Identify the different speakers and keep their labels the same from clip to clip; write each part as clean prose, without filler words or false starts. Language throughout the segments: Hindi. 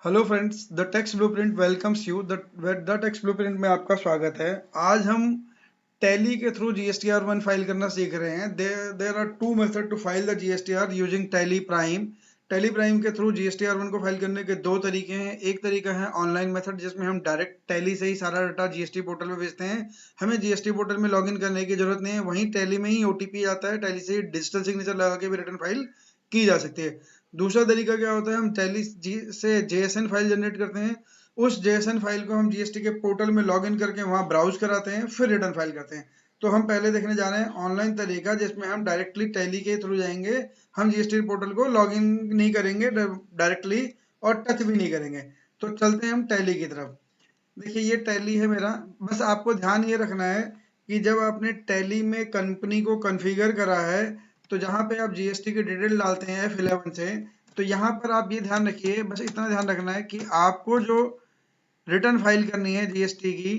Speaker 1: Hello friends, the text blueprint welcomes you. The text blueprint में आपका स्वागत है। आज हम टैली के थ्रू GSTR1 फाइल करना सीख रहे हैं। There are two method to file the GSTR using Tally Prime. Tally Prime के थ्रू GSTR1 को फाइल करने के दो तरीके हैं। एक तरीका है ऑनलाइन मेथड, जिसमें हम डायरेक्ट टैली से ही सारा डाटा GST पोर्टल में भेजते हैं। हमें GST पोर्टल में लॉगिन करने की जरूरत नहीं है, वहीं टैली में ही OTP आता है। टैली से ही डिजिटल सिग्नेचर लगा के भी रिटर्न फाइल की जा सकती है। दूसरा तरीका क्या होता है, हम टैली से JSN फाइल जनरेट करते हैं। उस JSN फाइल को हम GST के पोर्टल में लॉगिन करके वहां ब्राउज कराते हैं, फिर रिटर्न फाइल करते हैं। तो हम पहले देखने जा रहे हैं ऑनलाइन तरीका, जिसमें हम डायरेक्टली टैली के थ्रू जाएंगे। हम GST पोर्टल को लॉगिन नहीं करेंगे डायरेक्टली, और टच भी नहीं करेंगे। तो चलते हैं हम टैली की तरफ। देखिए, ये टैली है मेरा। बस आपको ध्यान ये रखना है कि जब आपने टैली में कंपनी को कॉन्फ़िगर करा है, तो जहाँ पे आप GST की डिटेल डालते हैं F11 से, तो यहाँ पर आप ये ध्यान रखिए, बस इतना ध्यान रखना है कि आपको जो रिटर्न फाइल करनी है GST की,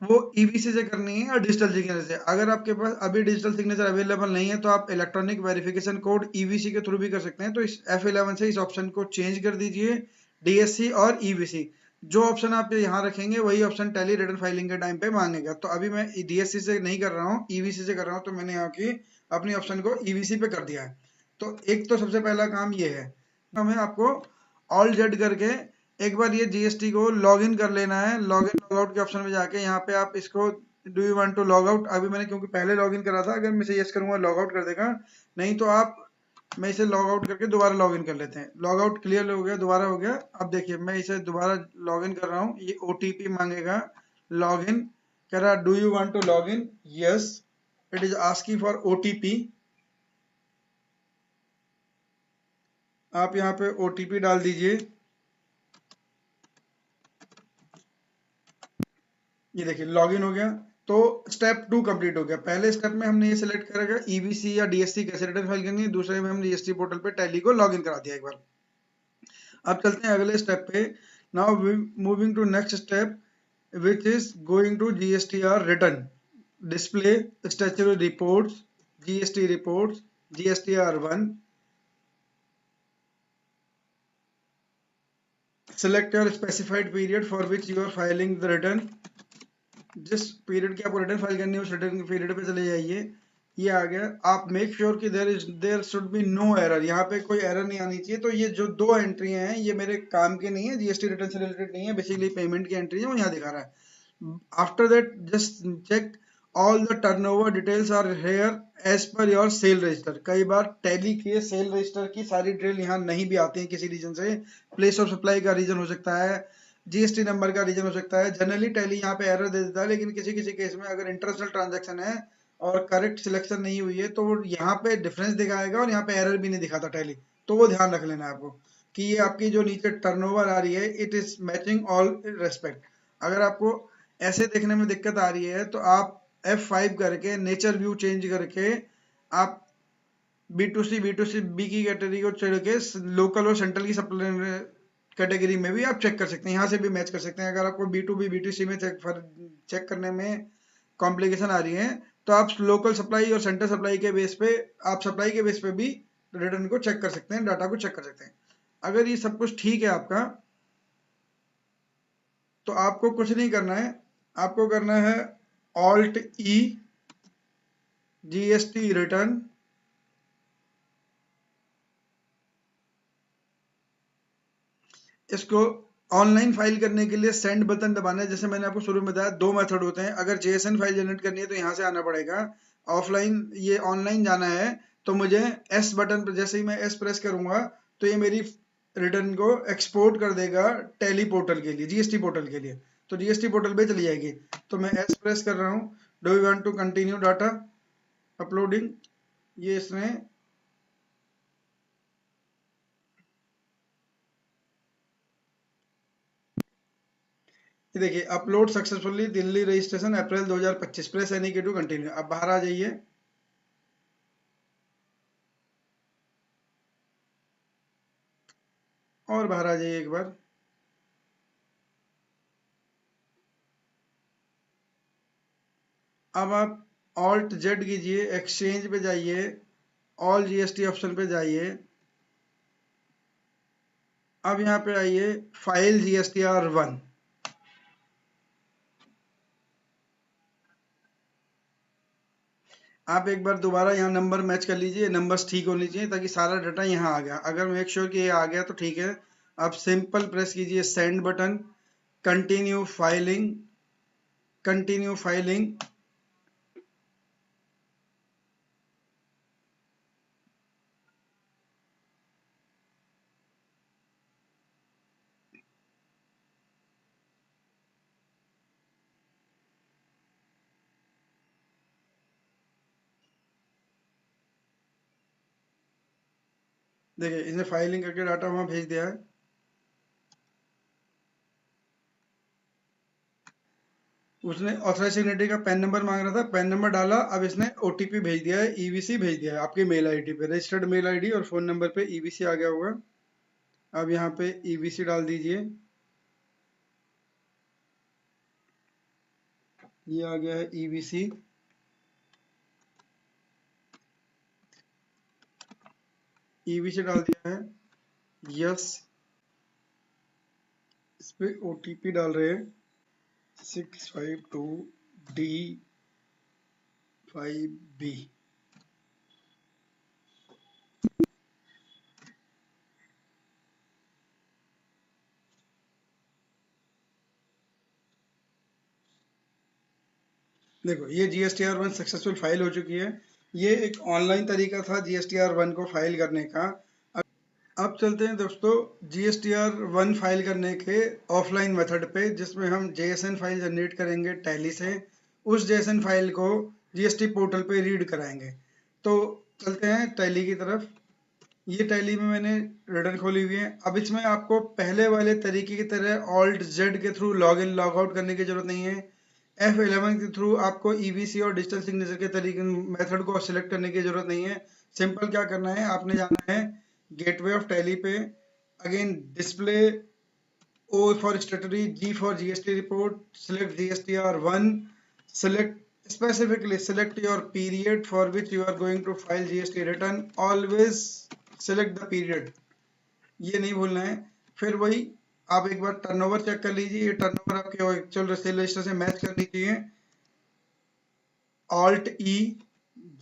Speaker 1: वो EBC से करनी है या डिजिटल सिग्नेचर से। अगर आपके पास अभी डिजिटल सिग्नेचर अवेलेबल नहीं है, तो आप इलेक्ट्रॉनिक वेरिफिकेशन कोड EBC के थ्रू भी कर सकते हैं। तो इस F11 से इस ऑप्शन को चेंज कर दीजिए, DSC और EBC। जो ऑप्शन आप यहाँ रखेंगे, वही ऑप्शन टैली रिटर्न फाइलिंग के टाइम पे मांगेगा। तो अभी मैं DSC से नहीं कर रहा हूँ, EBC से कर रहा हूँ। तो मैंने यहाँ की अपनी ऑप्शन को EBC पे कर दिया है। तो एक तो सबसे पहला काम ये है, हमें आपको ऑल जेड करके एक बार ये GST को लॉग इन कर लेना है। लॉग इन लॉग आउट के ऑप्शन में जाके यहाँ पे आप इसको do you want to log out, अभी मैंने क्योंकि पहले लॉग इन करा था, अगर मैं इसे यस करूंगा लॉग आउट कर देगा। नहीं तो आप, मैं इसे लॉग आउट करके दोबारा लॉग इन कर लेते हैं। लॉग आउट क्लियर हो गया, दोबारा हो गया। अब देखिए, मैं इसे दोबारा लॉग इन कर रहा हूँ। ये OTP मांगेगा, लॉग इन कह रहा, do you want to log in, yes. It is asking for OTP। आप यहाँ पे OTP डाल दीजिए। ये देखिए, लॉगिन हो गया। तो स्टेप 2 कंप्लीट हो गया। पहले स्टेप में हमने ये सिलेक्ट करेगा EBC या DSC कैसे रिटर्न फाइल करनी है। दूसरे में हमने GST पोर्टल पे टैली को लॉगिन करा दिया एक बार। अब चलते हैं अगले स्टेप पे। Now moving to next step, which is going to GSTR return, display statutory reports, GST reports, GSTR1. Select your specified period for which you are filing the return. जिस पीरियड की आपको रिटर्न फाइल करनी है, उस रिटर्न पीरियड पे चले जाइए। ये आ गया। आप मेक श्योर कि there should be no error, यहाँ पे कोई एरर नहीं आनी चाहिए। तो ये जो दो एंट्री हैं, ये मेरे काम के नहीं है, GST रिटर्न से रिलेटेड नहीं है, बेसिकली पेमेंट की एंट्री है, वो यहाँ दिखा रहा है। After that just check all the turnover details are here as per your sale register. कई बार टैली के सेल रजिस्टर की सारी डिटेल यहाँ नहीं भी आती है किसी रीजन से। प्लेस ऑफ सप्लाई का रीजन हो सकता है, GST नंबर का रीजन हो सकता है। जनरली टैली यहाँ पे एरर दे देता है, लेकिन किसी किसी केस में अगर इंटरनेशनल ट्रांजैक्शन है और करेक्ट सिलेक्शन नहीं हुई है, तो वो यहाँ पे डिफरेंस दिखाएगा और यहाँ पे एरर भी नहीं दिखाता टैली। तो वो ध्यान रख लेना है आपको कि ये आपकी जो नीचे टर्नओवर आ रही है, it is matching all respect. अगर आपको ऐसे देखने में दिक्कत आ रही है, तो आप F5 करके नेचर व्यू चेंज करके आप B2C बी की कैटेगरी को चढ़ के लोकल और सेंट्रल की सप्लाई कैटेगरी में भी आप चेक कर सकते हैं। यहाँ से भी मैच कर सकते हैं। अगर आपको B2B B2C में चेक करने में कॉम्प्लिकेशन आ रही है, तो आप लोकल सप्लाई और सेंट्रल सप्लाई के बेस पे, आप सप्लाई के बेस पे भी रिटर्न को चेक कर सकते हैं, डाटा को चेक कर सकते हैं। अगर ये सब कुछ ठीक है आपका, तो आपको कुछ नहीं करना है। आपको करना है Alt-E, GST रिटर्न। इसको ऑनलाइन फाइल करने के लिए सेंड बटन दबाना है। जैसे मैंने आपको शुरू में बताया, दो मेथड होते हैं। अगर JSN फाइल जनरेट करनी है, तो यहाँ से आना पड़ेगा। ऑफलाइन, ये ऑनलाइन जाना है, तो मुझे S बटन पर, जैसे ही मैं S प्रेस करूंगा, तो ये मेरी रिटर्न को एक्सपोर्ट कर देगा टैली पोर्टल के लिए, GST पोर्टल के लिए। तो GST पोर्टल पे चली जाएगी। तो मैं S प्रेस कर रहा हूँ। Do you want to continue data uploading, ये इसने ये देखिए, upload successfully Delhi registration April 2025, press any key to continue. अब बाहर आ जाइए। और बाहर आ जाइए एक बार। अब आप ऑल्ट जेड कीजिए, एक्सचेंज पे जाइए, ऑल GST ऑप्शन पे जाइए। अब यहाँ पे आइए फाइल GSTR1। आप एक बार दोबारा यहाँ नंबर मैच कर लीजिए, नंबर्स ठीक होने चाहिए ताकि सारा डाटा यहाँ आ गया। अगर मेक श्योर कि ये आ गया तो ठीक है। आप सिंपल प्रेस कीजिए send button, continue filing, continue filing. देखिए इसने फाइलिंग करके डाटा वहां भेज दिया है। उसने ऑथराइज सिग्नेटरी का पैन नंबर मांग रहा था, पैन नंबर डाला, अब इसने ओटीपी भेज दिया है, ईवीसी भेज दिया है आपकी मेल आईडी पे, रजिस्टर्ड मेल आईडी और फोन नंबर पे ईवीसी आ गया होगा। अब यहाँ पे ईवीसी डाल दीजिए, ये आ गया है ईवीसी। ईवीसी डाल दिया है, यस। इस पे ओटीपी डाल रहे हैं 652D5B। देखो ये GSTR1 सक्सेसफुल फाइल हो चुकी है। ये एक ऑनलाइन तरीका था GSTR1 को फाइल करने का। अब चलते हैं दोस्तों GSTR1 फाइल करने के ऑफलाइन मेथड पे, जिसमें हम JSON फाइल जनरेट करेंगे टैली से। उस JSON फाइल को GST पोर्टल पे रीड कराएंगे। तो चलते हैं टैली की तरफ। ये टैली में मैंने रिटर्न खोली हुई है। अब इसमें आपको पहले वाले तरीके की तरह Alt Z के through log in log out करने की जरूरत नहीं है। F11 के थ्रू आपको EVC और डिजिटल सिग्नेचर के तरीके मेथड को सिलेक्ट करने की जरूरत नहीं है। सिंपल क्या करना है, आपने जाना है गेटवे ऑफ टैली पे, again display, O for स्टेटरी, G for GST report, select GSTR1, select specifically select your period for which you are going to file GST return, always select the period, ये नहीं भूलना है। फिर वही आप एक बार टर्नओवर चेक कर लीजिए, ये टर्नओवर आपके एक्चुअल सेल रजिस्टर से मैच करनी चाहिए। Alt E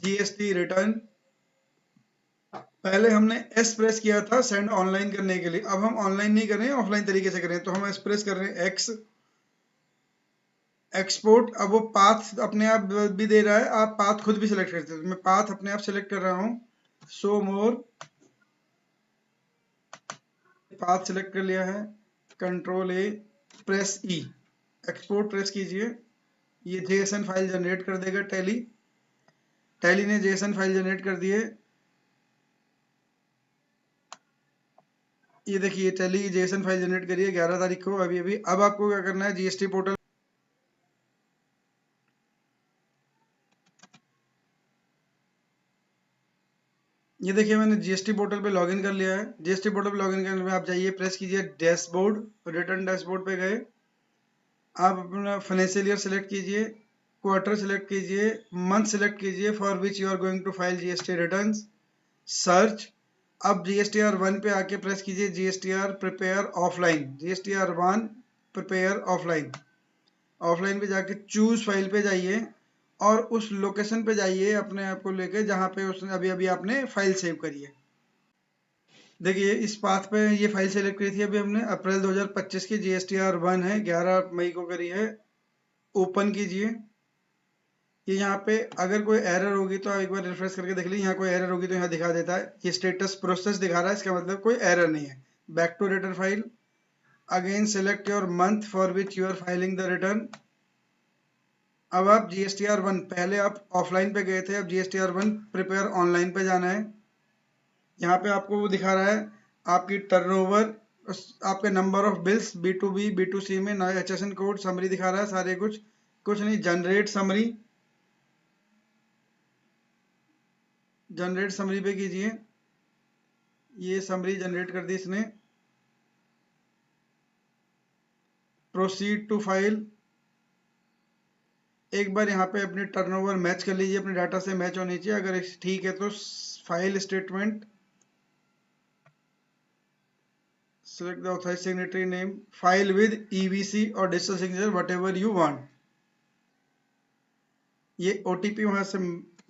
Speaker 1: GST रिटर्न, पहले हमने एस प्रेस किया था सेंड ऑनलाइन करने के लिए, अब हम ऑनलाइन नहीं कर रहे हैं, ऑफलाइन तरीके से कर रहे हैं। तो हम एस प्रेस कर रहे हैं, एक्स, एक्सपोर्ट। अब वो पाथ अपने आप भी दे रहा है, आप पाथ खुद भी सिलेक्ट कर सकते हैं। मैं पाथ अपने आप सिलेक्ट कर रहा हूँ, शो मोर, पाथ सिलेक्ट कर लिया है, कंट्रोल ए, प्रेस ई, एक्सपोर्ट प्रेस कीजिए। ये जेएसएन फाइल जनरेट कर देगा टैली। टैली ने जेएसएन फाइल जनरेट कर दिए। ये देखिए टैली जेएसएन फाइल जनरेट करिए 11 तारीख को, अभी अभी। अब आपको क्या करना है, जीएसटी पोर्टल, ये देखिए मैंने जीएसटी पोर्टल पे लॉगिन कर लिया है। जीएसटी पोर्टल पे लॉगिन करने में आप जाइए, प्रेस कीजिए डैशबोर्ड, रिटर्न डैशबोर्ड पे गए, आप अपना फाइनेंशियल ईयर सेलेक्ट कीजिए, क्वार्टर सेलेक्ट कीजिए, मंथ सेलेक्ट कीजिए for which you are going to file GST returns, search. अब GSTR1 पे आके प्रेस कीजिए GSTR prepare offline, GSTR1 prepare offline. Offline पे जाके चूज फाइल पे जाइए और उस लोकेशन पे जाइए अपने आप को लेके जहाँ पे उसने अभी अभी आपने फाइल सेव करी है। देखिए इस पाथ पे ये फाइल सेलेक्ट करी थी अभी हमने, अप्रैल 2025 की GSTR1 है, 11 मई को करी है। ओपन कीजिए। ये यहाँ पे अगर कोई एरर होगी तो आप एक बार रिफ्रेश करके देख लीजिए, यहाँ कोई एरर होगी तो यहाँ दिखा देता है, ये स्टेटस प्रोसेस दिखा रहा है, इसका मतलब कोई एरर नहीं है। Back to return file, again select your month for which you are filing the return. अब आप GSTR1, पहले आप ऑफलाइन पे गए थे, अब GSTR1 प्रिपेयर ऑनलाइन पे जाना है। यहाँ पे आपको वो दिखा रहा है आपकी टर्नओवर, आपके number of bills B2B B2C में, नया HSN कोड, समरी दिखा रहा है सारे कुछ, कुछ नहीं, जनरेट समरी, जनरेट समरी पे कीजिए। ये समरी जनरेट कर दी इसने। प्रोसीड टू फाइल, एक बार यहाँ पे अपनी टर्नओवर मैच कर लीजिए, अपने डाटा से मैच होनी चाहिए, अगर ठीक है तो file statement select the authorized signatory name, file with EBC or digital signature, whatever you want. ये OTP वहां से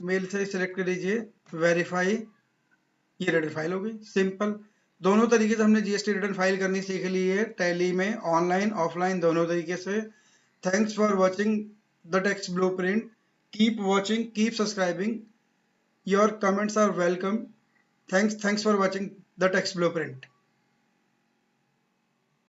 Speaker 1: मेल से सिलेक्ट कर लीजिए, वेरीफाई, ये रिटर्न फाइल हो गई। सिंपल। दोनों तरीके से हमने जीएसटी रिटर्न फाइल करनी सीख ली है टैली में, ऑनलाइन ऑफलाइन दोनों तरीके से। Thanks for watching the Tax Blueprint. Keep watching, keep subscribing, your comments are welcome. Thanks for watching the Tax Blueprint.